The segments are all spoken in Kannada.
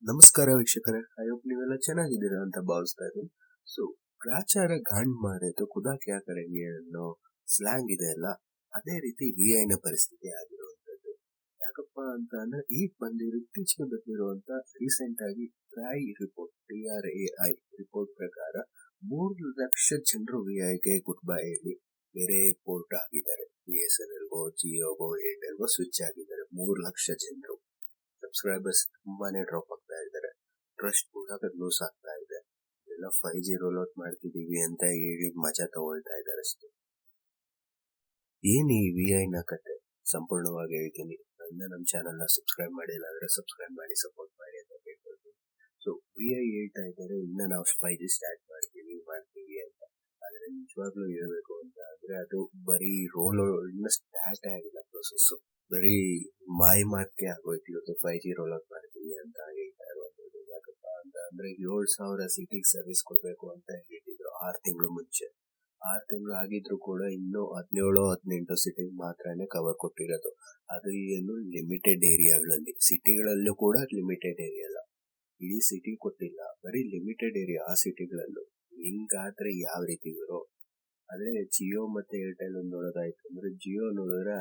ನಮಸ್ಕಾರ ವೀಕ್ಷಕರೇ, ಐ ಹೋಪ್ ನೀವೆಲ್ಲ ಚೆನ್ನಾಗಿದ್ದೀರಾ ಅಂತ ಭಾವಿಸ್ತಾ ಇದ್ದೀನಿ. ಸೊ ಗ್ರಾಚಾರ ಗಾಂಡ್ ಮಾರೇತು ಖುದಾ ಕ್ಯಾ ಕರೆಂಗೆ ಅನ್ನೋ ಸ್ಲ್ಯಾಂಗ್ ಇದೆ ಅಲ್ಲ, ಅದೇ ರೀತಿ ನ ಪರಿಸ್ಥಿತಿ ಆಗಿರುವಂತದ್ದು. ಯಾಕಪ್ಪ ಅಂತ ಅಂದ್ರೆ ಇತ್ತೀಚೆಗೆ ಬಂದಿರುವಂತ ರೀಸೆಂಟ್ ಆಗಿ ಟ್ರೈ ರಿಪೋರ್ಟ್ TRAI ರಿಪೋರ್ಟ್ ಪ್ರಕಾರ 3 ಲಕ್ಷ ಜನರು ಗೆ ಗುಡ್ ಬೈ ಹೇಳಿ ಬೇರೆ ಪೋರ್ಟ್ ಆಗಿದ್ದಾರೆ. BSNLಗೋ, ಜಿಯೋಗೋ, ಏರ್ಟೆಲ್ಗೋ ಸ್ವಿಚ್ ಆಗಿದ್ದಾರೆ. 3 ಲಕ್ಷ ಜನರು ಸಬ್ಸ್ಕ್ರೈಬರ್ಸ್ ತುಂಬಾನೇ ಡ್ರಾಪ್ ಆಗ್ತಾ ಇದ್ದಾರೆ. ಟ್ರಸ್ಟ್ ಕೂಡ ಲೂಸ್ ಆಗ್ತಾ ಇದೆ. ಎಲ್ಲ 5G ರೋಲ್ ಔಟ್ ಮಾಡ್ತಿದೀವಿ ಅಂತ ಹೇಳಿ ಮಜಾ ತಗೊಳ್ತಾ ಇದ್ದಾರೆ ಅಷ್ಟೇ. ಏನ್ ಈ ನ ಕತೆ ಸಂಪೂರ್ಣವಾಗಿ ಹೇಳ್ತೀನಿ. ನಮ್ಮ ಚಾನೆಲ್ ನ ಸಬ್ಸ್ಕ್ರೈಬ್ ಮಾಡಿಲ್ಲ ಅಂದ್ರೆ ಸಬ್ಸ್ಕ್ರೈಬ್ ಮಾಡಿ, ಸಪೋರ್ಟ್ ಮಾಡಿ ಅಂತ ಕೇಳ್ಕೊಳ್ತೀನಿ. ಸೊ ಹೇಳ್ತಾ ಇದ್ದಾರೆ ಇನ್ನ ನಾವು 5G ಸ್ಟಾರ್ಟ್ ಮಾಡ್ತೀವಿ ಅಂತ. ಆದ್ರೆ ನಿಜವಾಗ್ಲೂ ಹೇಳ್ಬೇಕು ಅಂತ ಅಂದ್ರೆ ಅದು ಬರೀ ಇನ್ನ ಸ್ಟಾರ್ಟ್ ಆಗಿಲ್ಲ ಪ್ರೊಸೆಸ್. ಬರೀ ಮಾತಿಗೆ ಆಗೋಯ್ತು. ಇವತ್ತು 5G ರೋಲ್ ಔಟ್ ಮಾಡ್ತೀವಿ ಅಂತ ಹೇಳ್ತಾ ಇರುವಂತದ್ದು. ಯಾಕಪ್ಪ ಅಂತ ಅಂದ್ರೆ 7,000 ಸಿಟಿಗೆ ಸರ್ವಿಸ್ ಕೊಡ್ಬೇಕು ಅಂತ ಹೇಳಿದ್ರು 6 ತಿಂಗಳು ಮುಂಚೆ. 6 ತಿಂಗಳು ಆಗಿದ್ರು ಕೂಡ ಇನ್ನು 17-18 ಸಿಟಿಗೆ ಮಾತ್ರನೇ ಕವರ್ ಕೊಟ್ಟಿರೋದು. ಅದು ಏನು ಲಿಮಿಟೆಡ್ ಏರಿಯಾಗಳಲ್ಲಿ. ಸಿಟಿಗಳಲ್ಲೂ ಕೂಡ ಲಿಮಿಟೆಡ್ ಏರಿಯಾ ಅಲ್ಲ, ಇಡೀ ಸಿಟಿ ಕೊಟ್ಟಿಲ್ಲ, ಬರೀ ಲಿಮಿಟೆಡ್ ಏರಿಯಾ. ಆ ಸಿಟಿಗಳಲ್ಲೂ ಹಿಂಗಾದ್ರೆ ಯಾವ ರೀತಿ ಇರೋ. ಆದ್ರೆ ಜಿಯೋ ಮತ್ತೆ ಏರ್ಟೆಲ್ ನೋಡೋದಾಯ್ತು ಅಂದ್ರೆ, ಜಿಯೋ ನೋಡಿದ್ರೆ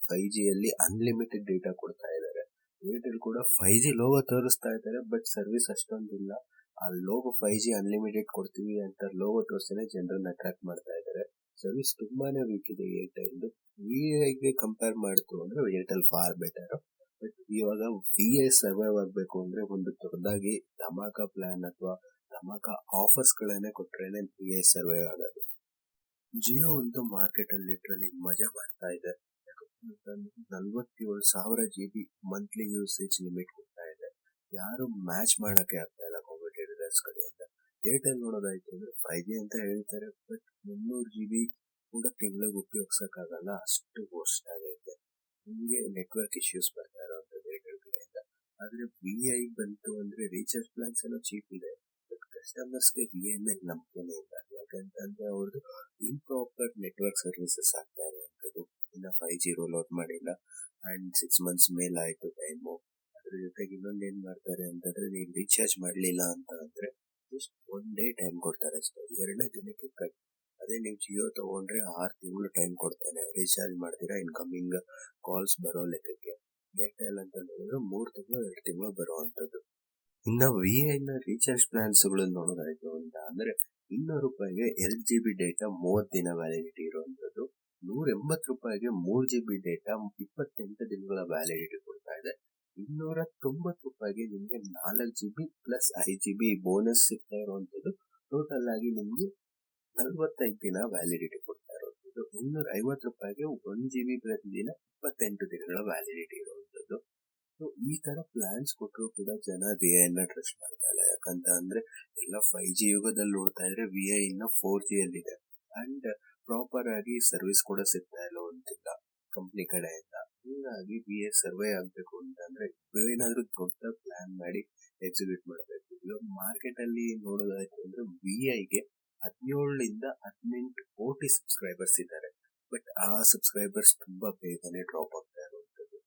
5G ಅಲ್ಲಿ ಅನ್ಲಿಮಿಟೆಡ್ ಡೇಟಾ ಕೊಡ್ತಾ ಇದ್ದಾರೆ. ಏರ್ಟೆಲ್ ಕೂಡ 5G ಲೋಗೋ ತೋರಿಸ್ತಾ ಇದ್ದಾರೆ, ಬಟ್ ಸರ್ವಿಸ್ ಅಷ್ಟೊಂದಿಲ್ಲ. ಆ ಲೋಗೋ 5G ಅನ್ಲಿಮಿಟೆಡ್ ಕೊಡ್ತೀವಿ ಅಂತ ಲೋಗೋ ತೋರಿಸ್ತಾನೆ ಜನರನ್ನ ಅಟ್ರಾಕ್ಟ್ ಮಾಡ್ತಾ ಇದ್ದಾರೆ. ಸರ್ವಿಸ್ ತುಂಬಾನೇ ವೀಕ್ ಇದೆ ಏರ್ಟೆಲ್. ಗೆ ಕಂಪೇರ್ ಮಾಡ್ತು ಅಂದ್ರೆ ಏರ್ಟೆಲ್ ಫಾರ್ ಬೆಟರ್. ಬಟ್ ಇವಾಗ ಸರ್ವೈವ್ ಆಗ್ಬೇಕು ಅಂದ್ರೆ ಒಂದು ದೊಡ್ಡದಾಗಿ ಧಮಾಕ ಪ್ಲಾನ್ ಅಥವಾ ಧಮಾಕ ಆಫರ್ಸ್ ಗಳನ್ನೇ ಕೊಟ್ರೇನೆ ಸರ್ವೈವ್ ಆಗೋದು. ಜಿಯೋ ಅಂತೂ ಮಾರ್ಕೆಟ್ ಅಲ್ಲಿ ಲಿಟ್ರಲಿ ಮಜಾ ಮಾಡ್ತಾ ಇದೆ. 47,000 GB ಮಂತ್ಲಿ ಯೂಸೇಜ್ ಲಿಮಿಟ್ ಕೊಡ್ತಾ ಇದೆ. ಯಾರು ಮ್ಯಾಚ್ ಮಾಡಕ್ಕೆ ಆಗ್ತಾ ಇಲ್ಲ ಕಾಂಪಿಟೇಟರ್ಸ್ ಕಡೆಯಿಂದ. ಏರ್ಟೆಲ್ ನೋಡೋದಾಯ್ತು ಅಂದ್ರೆ 5G ಅಂತ ಹೇಳ್ತಾರೆ, ಬಟ್ 300 GB ಕೂಡ ತಿಂಗಳಿಗೆ ಉಪಯೋಗಿಸಕ್ಕಾಗಲ್ಲ, ಅಷ್ಟು ವರ್ಸ್ಟ್ ಆಗೈತೆ. ನಿಮಗೆ ನೆಟ್ವರ್ಕ್ ಇಶ್ಯೂಸ್ ಬರ್ತಾ ಇರೋಂಥದ್ದು ಏರ್ಟೆಲ್ ಕಡೆಯಿಂದ. ಆದ್ರೆ ಬಂತು ಅಂದ್ರೆ ರೀಚಾರ್ಜ್ ಪ್ಲಾನ್ಸ್ ಎಲ್ಲ ಚೀಪ್ ಇದೆ, ಬಟ್ ಕಸ್ಟಮರ್ಸ್ಗೆ ಮೇಲೆ ನಂಬಿಕೆನೇ ಇಲ್ಲ. ಯಾಕಂತಂದ್ರೆ ಅವ್ರದ್ದು ಇಂಪ್ರಾಪರ್ ನೆಟ್ವರ್ಕ್ ಸರ್ವಿಸಸ್ ಆಗ್ತಾ ಇರುವಂತದ್ದು. ಇನ್ನ 5G ರೋಲ್ ಔಟ್ ಮಾಡಿಲ್ಲ ಅಂಡ್ 6 months ಮೇಲೆ ಆಯ್ತು ಟೈಮು. ಅದ್ರ ಜೊತೆಗೆ ಇನ್ನೊಂದು ಏನ್ ಮಾಡ್ತಾರೆ ಅಂತಂದ್ರೆ, ನೀವು ರೀಚಾರ್ಜ್ ಮಾಡ್ಲಿಲ್ಲ ಅಂತ ಅಂದ್ರೆ ಜಸ್ಟ್ 1 day ಟೈಮ್ ಕೊಡ್ತಾರೆ ಅಷ್ಟೇ, 2ನೇ ದಿನಕ್ಕೆ ಕಟ್. ಅದೇ ನೀವು ಜಿಯೋ ತಗೊಂಡ್ರೆ 6 ತಿಂಗಳು ಟೈಮ್ ಕೊಡ್ತಾನೆ ರೀಚಾರ್ಜ್ ಮಾಡ್ತೀರಾ ಇನ್ಕಮಿಂಗ್ ಕಾಲ್ಸ್ ಬರೋ ಲೆಕ್ಕಕ್ಕೆ. ಏರ್ಟೆಲ್ ಅಂತ ನೋಡಿದ್ರೆ 3 ತಿಂಗಳು 2 ತಿಂಗಳು ಬರುವಂತದ್ದು. ಇನ್ನ ನ ರೀಚಾರ್ಜ್ ಪ್ಲಾನ್ಸ್ ಗಳನ್ನ ನೋಡೋದಾಯ್ತು ಅಂತ ಅಂದ್ರೆ, 200 ರೂಪಾಯಿಗೆ 2 GB ಡೇಟಾ 30 ದಿನ ವ್ಯಾಲಿಡಿಟಿ ಇರುವಂತದ್ದು. 180 ರೂಪಾಯಿಗೆ 3 GB ಡೇಟಾ 28 ದಿನಗಳ ವ್ಯಾಲಿಡಿಟಿ ಕೊಡ್ತಾ ಇದೆ. 290 ರೂಪಾಯಿಗೆ ನಿಮ್ಗೆ 4 GB ಪ್ಲಸ್ 5 GB ಬೋನಸ್ ಸಿಗ್ತಾ ಇರುವಂತದ್ದು. ಟೋಟಲ್ ಆಗಿ ನಿಮ್ಗೆ 45 ದಿನ ವ್ಯಾಲಿಡಿಟಿ ಕೊಡ್ತಾ ಇರುವಂತದ್ದು. 250 ರೂಪಾಯಿಗೆ 1 GB ಪ್ರತಿದಿನ 28 ದಿನಗಳ ವ್ಯಾಲಿಡಿಟಿ ಇರುವಂತದ್ದು. ಸೊ ಈ ತರ ಪ್ಲಾನ್ಸ್ ಕೊಟ್ಟರು ಕೂಡ ಜನ ನ ಟ್ರಸ್ಟ್ ಮಾಡ್ತಾ ಇಲ್ಲ. ಯಾಕಂತ ಅಂದ್ರೆ ಎಲ್ಲ 5G ಯುಗದಲ್ಲಿ ನೋಡ್ತಾ ಇದ್ರೆ ಇನ್ನ 4G ಅಲ್ಲಿದೆ ಅಂಡ್ ಪ್ರಾಪರ್ ಆಗಿ ಸರ್ವಿಸ್ ಕೂಡ ಸಿಗ್ತಾ ಇಲ್ಲ ಅಂತಿಲ್ಲ ಕಂಪ್ನಿ ಕಡೆಯಿಂದ. ಹೀಗಾಗಿ ಸರ್ವೇ ಆಗ್ಬೇಕು ಅಂತಂದ್ರೆ ಏನಾದ್ರೂ ದೊಡ್ಡ ಪ್ಲಾನ್ ಮಾಡಿ ಎಕ್ಸಿಕ್ಯೂಟ್ ಮಾಡಬೇಕು. ಇವಾಗ ಮಾರ್ಕೆಟ್ ಅಲ್ಲಿ ನೋಡೋದಾಯ್ತು ಅಂದ್ರೆ ಗೆ 17-18 ಕೋಟಿ ಸಬ್ಸ್ಕ್ರೈಬರ್ಸ್ ಇದ್ದಾರೆ, ಬಟ್ ಆ ಸಬ್ಸ್ಕ್ರೈಬರ್ಸ್ ತುಂಬಾ ಬೇಗನೆ ಡ್ರಾಪ್ ಆಗ್ತಾ ಇರುವಂತದ್ದು.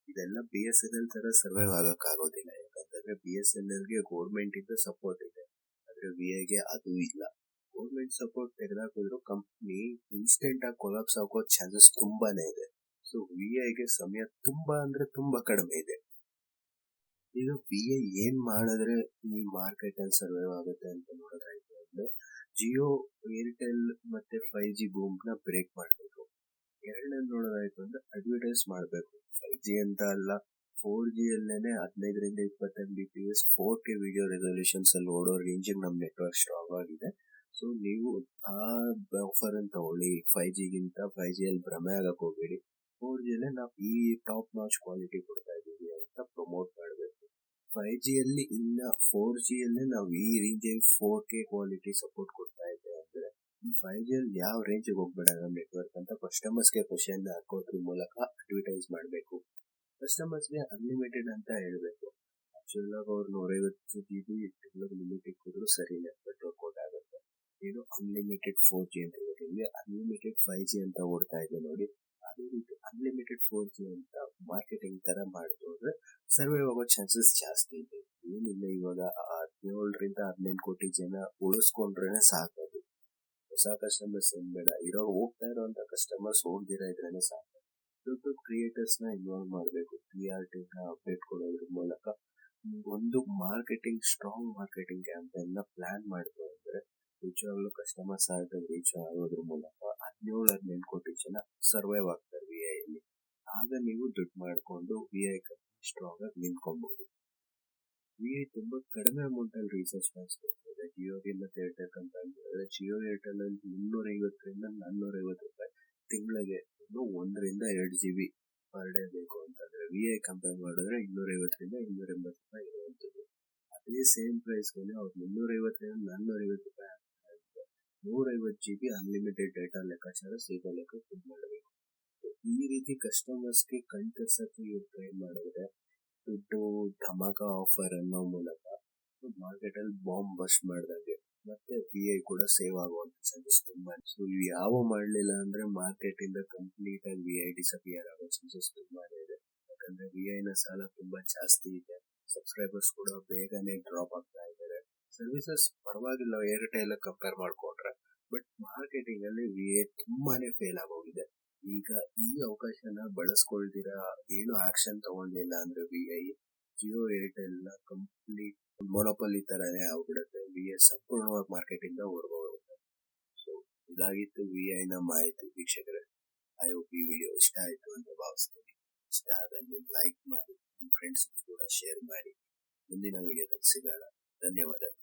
ಇದೆಲ್ಲ BSNL ತರ ಸರ್ವೈವ್ ಆಗಕ್ ಆಗೋದಿಲ್ಲ. ಯಾಕಂತಂದ್ರೆ BSNL ಗೆ ಗೌರ್ಮೆಂಟ್ ಇಂದ ಸಪೋರ್ಟ್ ಇದೆ, ಆದ್ರೆ ಗೆ ಅದು ಇಲ್ಲ. ಗೌರ್ಮೆಂಟ್ ಸಪೋರ್ಟ್ ತೆಗೆದಾಕಿದ್ರು ಕಂಪ್ನಿ ಇನ್ಸ್ಟೆಂಟ್ ಆಗಿ ಕೊಲಾಪ್ಸ್ ಆಗೋ ಚಾನ್ಸಸ್ ತುಂಬಾನೇ ಇದೆ. ಸೊ ಗೆ ಸಮಯ ತುಂಬಾ ಅಂದ್ರೆ ತುಂಬಾ ಕಡಿಮೆ ಇದೆ. ಈಗ ಏನ್ ಮಾಡಿದ್ರೆ ಈ ಮಾರ್ಕೆಟ್ ಅಲ್ಲಿ ಸರ್ವೈವ್ ಆಗುತ್ತೆ ಅಂತ ನೋಡೋದಾಯ್ತು ಅಂದ್ರೆ, ಜಿಯೋ, ಏರ್ಟೆಲ್ ಮತ್ತೆ 5G ಬೂಮ್ ನ ಬ್ರೇಕ್ ಮಾಡಬೇಕು. ಎರಡನೇದು ನೋಡೋದಾಯ್ತು ಅಂದ್ರೆ ಅಡ್ವರ್ಟೈಸ್ ಮಾಡಬೇಕು. 5G ಅಂತ ಅಲ್ಲ, 4G ಅಲ್ಲೇನೆ 15-20 Mbps 4K ವಿಡಿಯೋ ರೆಸಲ್ಯೂಷನ್ಸ್ ಅಲ್ಲಿ ಓಡೋ ರೇಂಜಿಗೆ ನಮ್ ನೆಟ್ವರ್ಕ್ ಸ್ಟ್ರಾಂಗ್ ಆಗಿದೆ. ಸೊ ನೀವು ಆ ಆಫರ್ ಅಂತ ತಗೊಳ್ಳಿ. 5G ಗಿಂತ 5G ಅಲ್ಲಿ ಭ್ರಮೆ ಆಗಕ್ ಹೋಗ್ಬೇಡಿ. 4G ಅಲ್ಲೇ ನಾವು ಈ ಟಾಪ್ ನಾಚ್ ಕ್ವಾಲಿಟಿ ಕೊಡ್ತಾ ಇದೀವಿ ಅಂತ ಪ್ರಮೋಟ್ ಮಾಡಬೇಕು. 5G ಅಲ್ಲಿ ಇನ್ನ 4G ಅಲ್ಲೇ ನಾವು ಈ ರೇಂಜ್ 4K ಕ್ವಾಲಿಟಿ ಸಪೋರ್ಟ್ ಕೊಡ್ತಾ ಇದ್ದೇವೆ ಅಂದ್ರೆ, ಈ 5G ಅಲ್ಲಿ ಯಾವ ರೇಂಜ್ ಹೋಗ್ಬೇಡ ನಮ್ ನೆಟ್ವರ್ಕ್ ಅಂತ ಕಸ್ಟಮರ್ಸ್ಗೆ ಕ್ವಶನ್ ಹಾಕೋದ್ರ ಮೂಲಕ ಅಡ್ವರ್ಟೈಸ್ ಮಾಡಬೇಕು. ಕಸ್ಟಮರ್ಸ್ಗೆ ಅನ್ಲಿಮಿಟೆಡ್ ಅಂತ ಹೇಳ್ಬೇಕು. ಆಕ್ಚುಲ್ ಆಗಿ ಅವ್ರು 150 GB ಲಿಮಿಟೆಡ್ ಕೊಟ್ಟರು ಸರಿನೇ, ಬಟ್ ವರ್ಕೌಟ್ ಆಗುತ್ತೆ. ಏನು ಅನ್ಲಿಮಿಟೆಡ್ 4G ಅಂತ ಹೇಳಿದ್ರೆ ಅನ್ಲಿಮಿಟೆಡ್ 5G ಅಂತ ಓಡ್ತಾ ಇದೆ ನೋಡಿ. ಅದೇ ರೀತಿ ಅನ್ಲಿಮಿಟೆಡ್ 4G ಅಂತ ಮಾರ್ಕೆಟಿಂಗ್ ತರ ಮಾಡಿದ್ರು ಅಂದ್ರೆ ಸರ್ವೈವ್ ಆಗೋ ಚಾನ್ಸಸ್ ಜಾಸ್ತಿ ಇದೆ. ಏನಿಲ್ಲ, ಇವಾಗ 17 ರಿಂದ 18 ಕೋಟಿ ಜನ ಉಳಿಸ್ಕೊಂಡ್ರೇನೆ ಸಾಕದು. ಹೊಸ ಕಸ್ಟಮರ್ಸ್ ಏನ್ ಬೇಡ, ಹೋಗ್ತಾ ಇರೋಂಥ ಕಸ್ಟಮರ್ಸ್ ಹೋಗ್ದಿರಾ ಇದ್ರೇನೆ ಸಾಕು. ದೊಡ್ಡ ಕ್ರಿಯೇಟರ್ಸ್ ನ ಇನ್ವಾಲ್ವ್ ಮಾಡಬೇಕು, TRT ನ ಅಪ್ಡೇಟ್ ಕೊಡೋದ್ರ ಮೂಲಕ ಒಂದು ಸ್ಟ್ರಾಂಗ್ ಮಾರ್ಕೆಟಿಂಗ್ ಕ್ಯಾಂಪೇನ್ ನ ಪ್ಲಾನ್ ಮಾಡ್ತು ಅಂದ್ರೆ ನಿಜವಾಗ್ಲೂ ಕಸ್ಟಮರ್ಸ್ ರೀಚ್ ಆಗೋದ್ರ ಮೂಲಕ 17-18 ಕೋಟಿ ಜನ ಸರ್ವೈವ್ ಆಗ್ತಾರೆ VI ಅಲ್ಲಿ. ಆಗ ನೀವು ದುಡ್ಡು ಮಾಡ್ಕೊಂಡು VI ಕಂಪನಿ ಸ್ಟ್ರಾಂಗ್ ಆಗಿ ನಿಂತ್ಕೊಬಹುದು. VI ತುಂಬಾ ಕಡಿಮೆ ಅಮೌಂಟ್ ಅಲ್ಲಿ ರೀಸರ್ಚ್ ಮಾಡಿಸ್ಕೊಡ್ತದೆ. ಜಿಯೋಗೆ ಮತ್ತೆ ಏರ್ಟೆಲ್ ಅಂತ ಹೇಳಿದ್ರೆ ಜಿಯೋ ಏರ್ಟೆಲ್ ಅಲ್ಲಿ 350 ರಿಂದ 450 ರೂಪಾಯಿ ತಿಂಗಳಿಗೆ, 1 ರಿಂದ 2 GB ಪರ್ ಡೇ ಬೇಕು ಅಂತಂದ್ರೆ VI ಕಂಪೇರ್ ಮಾಡಿದ್ರೆ 250 ರಿಂದ 280 ರೂಪಾಯಿ ಇರುವಂತದ್ದು. ಅದೇ ಸೇಮ್ ಪ್ರೈಸ್ಗೆ ಅವ್ರು 350 ರಿಂದ 450 ರೂಪಾಯಿ ಆಗ್ತಾರೆ. 150 GB ಅನ್ಲಿಮಿಟೆಡ್ ಡೇಟಾ ಲೆಕ್ಕಾಚಾರ ಸಿಗೋ ಲೆಕ್ಕ ಮಾಡಬೇಕು. ಈ ರೀತಿ ಕಸ್ಟಮರ್ಸ್ಗೆ ಕಣ್ತರ್ಸಕ್ಕೆ ಇವ್ರು ಟ್ರೈ ಮಾಡಿದ್ರೆ ದುಡ್ಡು ಧಮಾಕ ಆಫರ್ ಅನ್ನೋ ಮೂಲಕ ಮಾರ್ಕೆಟ್ ಅಲ್ಲಿ ಬಾಂಬ್ ಬಸ್ಟ್ ಮಾಡ್ದಂಗೆ, ಮತ್ತೆ VI ಕೂಡ ಸೇವ್ ಆಗುವಂತ ಚಾನ್ಸಸ್ ತುಂಬಾ. ಸೊ ಇವು ಯಾವ ಮಾಡ್ಲಿಲ್ಲ ಅಂದ್ರೆ ಮಾರ್ಕೆಟ್ ಇಂದ ಕಂಪ್ಲೀಟ್ ಆಗಿ VI ಡಿಸಪಿಯರ್ ಆಗೋ ಚಾನ್ಸಸ್ ತುಂಬಾನೇ ಇದೆ. ಯಾಕಂದ್ರೆ VI ನ ಸಾಲ ತುಂಬಾ ಜಾಸ್ತಿ ಇದೆ, ಸಬ್ಸ್ಕ್ರೈಬರ್ಸ್ ಕೂಡ ಬೇಗನೆ ಡ್ರಾಪ್ ಆಗ್ತಾ ಇದ್ದಾರೆ. ಸರ್ವಿಸಸ್ ಪರವಾಗಿಲ್ಲ ಏರ್ಟೆಲ್ ಕಂಪೇರ್ ಮಾಡ್ಕೊಂಡ್ರೆ, ಬಟ್ ಮಾರ್ಕೆಟಿಂಗ್ ಅಲ್ಲಿ VI ತುಂಬಾನೇ ಫೇಲ್ ಆಗೋಗಿದೆ. ಈಗ ಈ ಅವಕಾಶನ ಬಳಸ್ಕೊಳ್ದಿರಾ ಏನು ಆಕ್ಷನ್ ತಗೊಂಡಿಲ್ಲ ಅಂದ್ರೆ VI ಜಿಯೋ ಏರ್ಟೆಲ್ ನ ಕಂಪ್ಲೀಟ್ ಮೊನೊಪಲಿ ತರನೇ ಆಗ್ಬಿಡುತ್ತೆ. VI ಸಂಪೂರ್ಣವಾಗಿ ಮಾರ್ಕೆಟಿಂದ ಹೊರಗೋಗುತ್ತೆ. ಸೊ ಇದಾಗಿತ್ತು VI ನ ಮಾಹಿತಿ. ವೀಕ್ಷಕರೇ, ಐ ಹೋಪ್ ಈ ವಿಡಿಯೋ ಇಷ್ಟ ಆಯ್ತು ಅಂತ ಭಾವಿಸ್ತೀನಿ. ಇಷ್ಟ ಆದಲ್ಲಿ ಲೈಕ್ ಮಾಡಿ, ನಿಮ್ಮ ಫ್ರೆಂಡ್ಸ್ ಕೂಡ ಶೇರ್ ಮಾಡಿ. ಮುಂದಿನ ವಿಡಿಯೋದಲ್ಲಿ ಸಿಗೋಣ. ಧನ್ಯವಾದ.